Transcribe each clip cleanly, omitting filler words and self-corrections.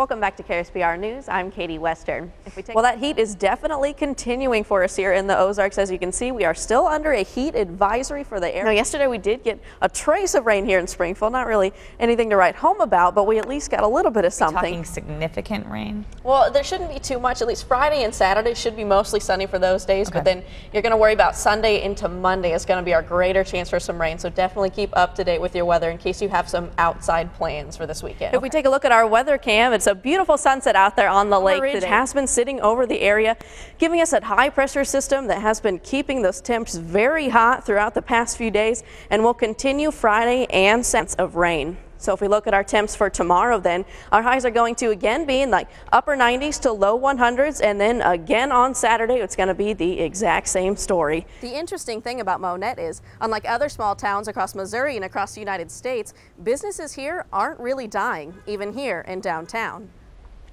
Welcome back to KSPR News. I'm Katie Western. Well, that heat is definitely continuing for us here in the Ozarks. As you can see, we are still under a heat advisory for the area. Now, yesterday we did get a trace of rain here in Springfield. Not really anything to write home about, but we at least got a little bit of something. Talking significant rain? Well, there shouldn't be too much. At least Friday and Saturday should be mostly sunny for those days. Okay. But then you're going to worry about Sunday into Monday. It's going to be our greater chance for some rain. So definitely keep up to date with your weather in case you have some outside plans for this weekend. If we take a look at our weather cam, it's a beautiful sunset out there on the lake today. It has been sitting over the area, giving us that high pressure system that has been keeping those temps very hot throughout the past few days and will continue Friday and sense of rain. So if we look at our temps for tomorrow, then our highs are going to again be in like upper 90s to low 100s, and then again on Saturday it's going to be the exact same story. The interesting thing about Monette is, unlike other small towns across Missouri and across the United States, businesses here aren't really dying, even here in downtown.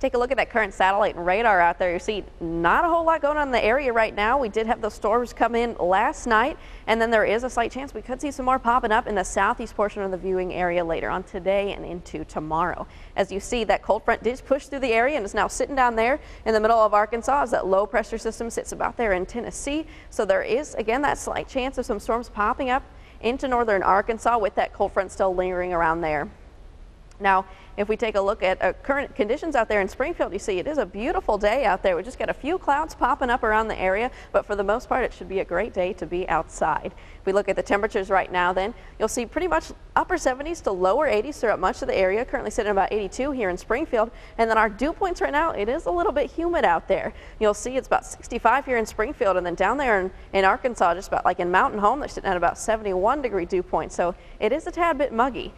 Take a look at that current satellite and radar out there. You see not a whole lot going on in the area right now. We did have those storms come in last night, and then there is a slight chance we could see some more popping up in the southeast portion of the viewing area later on today and into tomorrow. As you see, that cold front did push through the area and is now sitting down there in the middle of Arkansas as that low pressure system sits about there in Tennessee. So there is again that slight chance of some storms popping up into northern Arkansas with that cold front still lingering around there. Now, if we take a look at current conditions out there in Springfield, you see it is a beautiful day out there. We just got a few clouds popping up around the area, but for the most part, it should be a great day to be outside. If we look at the temperatures right now, then you'll see pretty much upper 70s to lower 80s throughout much of the area. Currently sitting at about 82 here in Springfield. And then our dew points right now, it is a little bit humid out there. You'll see it's about 65 here in Springfield, and then down there in Arkansas, just about like in Mountain Home, they're sitting at about 71-degree dew point. So it is a tad bit muggy.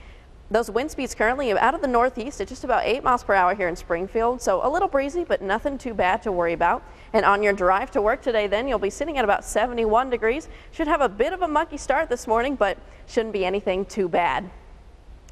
Those wind speeds currently out of the northeast at just about 8 miles per hour here in Springfield. So a little breezy, but nothing too bad to worry about. And on your drive to work today, then you'll be sitting at about 71 degrees. Should have a bit of a mucky start this morning, but shouldn't be anything too bad.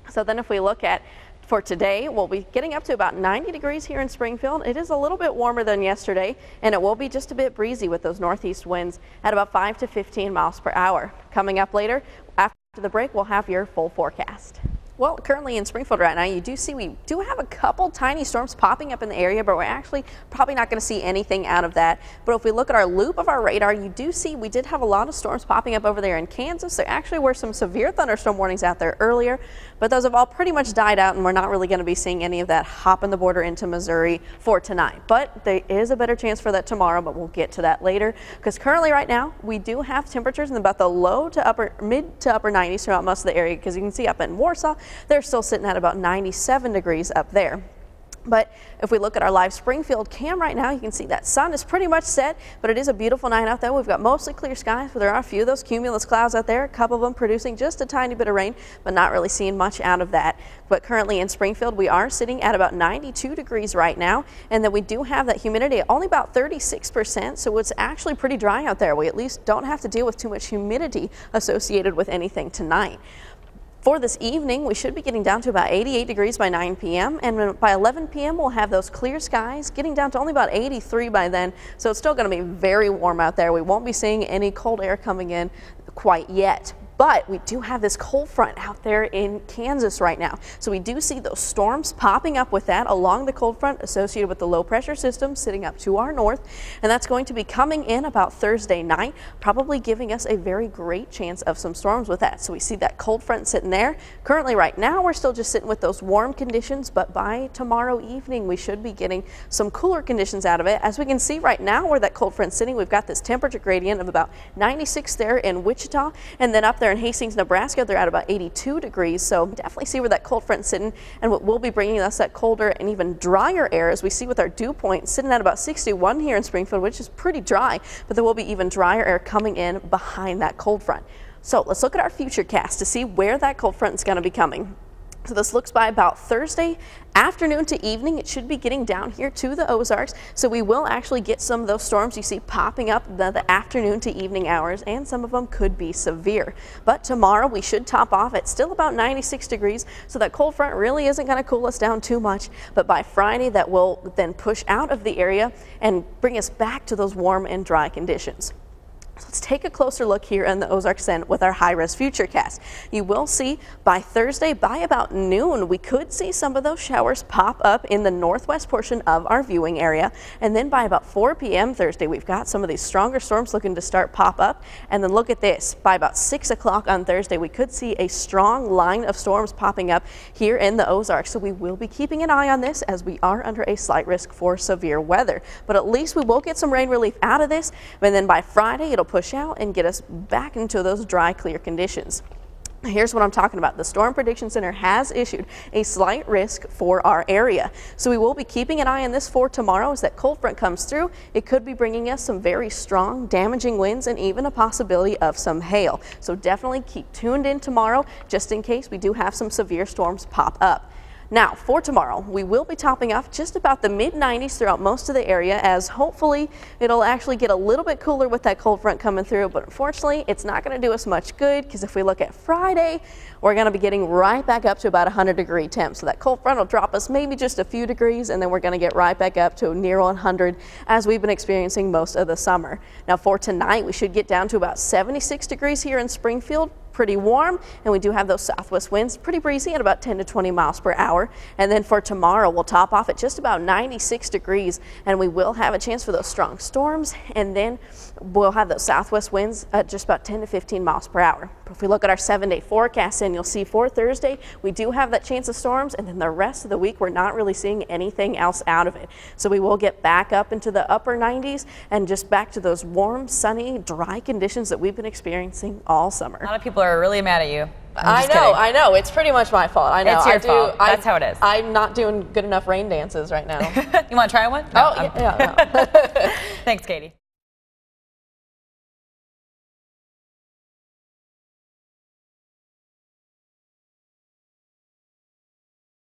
So then if we look at for today, we'll be getting up to about 90 degrees here in Springfield. It is a little bit warmer than yesterday, and it will be just a bit breezy with those northeast winds at about 5 to 15 miles per hour. Coming up later, after the break, we'll have your full forecast. Well, currently in Springfield right now, you do see we do have a couple tiny storms popping up in the area, but we're actually probably not going to see anything out of that. But if we look at our loop of our radar, you do see we did have a lot of storms popping up over there in Kansas. There actually were some severe thunderstorm warnings out there earlier, but those have all pretty much died out, and we're not really going to be seeing any of that hopping the border into Missouri for tonight. But there is a better chance for that tomorrow, but we'll get to that later, because currently right now we do have temperatures in about the low to mid to upper 90s throughout most of the area, because you can see up in Warsaw, they're still sitting at about 97 degrees up there. But if we look at our live Springfield cam right now, you can see that sun is pretty much set, but it is a beautiful night out there. We've got mostly clear skies, but there are a few of those cumulus clouds out there, a couple of them producing just a tiny bit of rain, but not really seeing much out of that. But currently in Springfield, we are sitting at about 92 degrees right now, and then we do have that humidity at only about 36%, so it's actually pretty dry out there. We at least don't have to deal with too much humidity associated with anything tonight. For this evening, we should be getting down to about 88 degrees by 9 p.m. and by 11 p.m. we'll have those clear skies, getting down to only about 83 by then. So it's still going to be very warm out there. We won't be seeing any cold air coming in quite yet. But we do have this cold front out there in Kansas right now. So we do see those storms popping up with that along the cold front associated with the low pressure system sitting up to our north. And that's going to be coming in about Thursday night, probably giving us a very great chance of some storms with that. So we see that cold front sitting there. Currently right now, we're still just sitting with those warm conditions, but by tomorrow evening, we should be getting some cooler conditions out of it. As we can see right now where that cold front's sitting, we've got this temperature gradient of about 96 there in Wichita, and then up there in Hastings, Nebraska, they're at about 82 degrees. So definitely see where that cold front's sitting, and what will be bringing us that colder and even drier air, as we see with our dew point sitting at about 61 here in Springfield, which is pretty dry, but there will be even drier air coming in behind that cold front. So let's look at our future cast to see where that cold front is going to be coming. So this looks by about Thursday afternoon to evening. It should be getting down here to the Ozarks. So we will actually get some of those storms you see popping up the afternoon to evening hours, and some of them could be severe. But tomorrow we should top off at still about 96 degrees. So that cold front really isn't going to cool us down too much. But by Friday, that will then push out of the area and bring us back to those warm and dry conditions. So let's take a closer look here in the Ozarks End with our high-res futurecast. You will see by Thursday, by about noon, we could see some of those showers pop up in the northwest portion of our viewing area. And then by about 4 p.m. Thursday, we've got some of these stronger storms looking to start pop up. And then look at this. By about 6 o'clock on Thursday, we could see a strong line of storms popping up here in the Ozarks. So we will be keeping an eye on this as we are under a slight risk for severe weather. But at least we will get some rain relief out of this. And then by Friday, it'll push out and get us back into those dry, clear conditions. Here's what I'm talking about. The Storm Prediction Center has issued a slight risk for our area. So we will be keeping an eye on this for tomorrow as that cold front comes through. It could be bringing us some very strong, damaging winds and even a possibility of some hail. So definitely keep tuned in tomorrow just in case we do have some severe storms pop up. Now, for tomorrow, we will be topping off just about the mid-90s throughout most of the area, as hopefully it'll actually get a little bit cooler with that cold front coming through. But unfortunately, it's not going to do us much good, because if we look at Friday, we're going to be getting right back up to about 100-degree temp. So that cold front will drop us maybe just a few degrees, and then we're going to get right back up to near 100 as we've been experiencing most of the summer. Now, for tonight, we should get down to about 76 degrees here in Springfield. Pretty warm, and we do have those southwest winds, pretty breezy at about 10 to 20 miles per hour. And then for tomorrow, we'll top off at just about 96 degrees, and we will have a chance for those strong storms, and then we'll have those southwest winds at just about 10 to 15 miles per hour. If we look at our 7-day forecast, and you'll see for Thursday, we do have that chance of storms, and then the rest of the week, we're not really seeing anything else out of it. So we will get back up into the upper 90s and just back to those warm, sunny, dry conditions that we've been experiencing all summer. A lot of people are really mad at you. I know. It's pretty much my fault. I know. It's your fault. That's how it is. I'm not doing good enough rain dances right now. You want to try one? No, yeah. Thanks, Katie.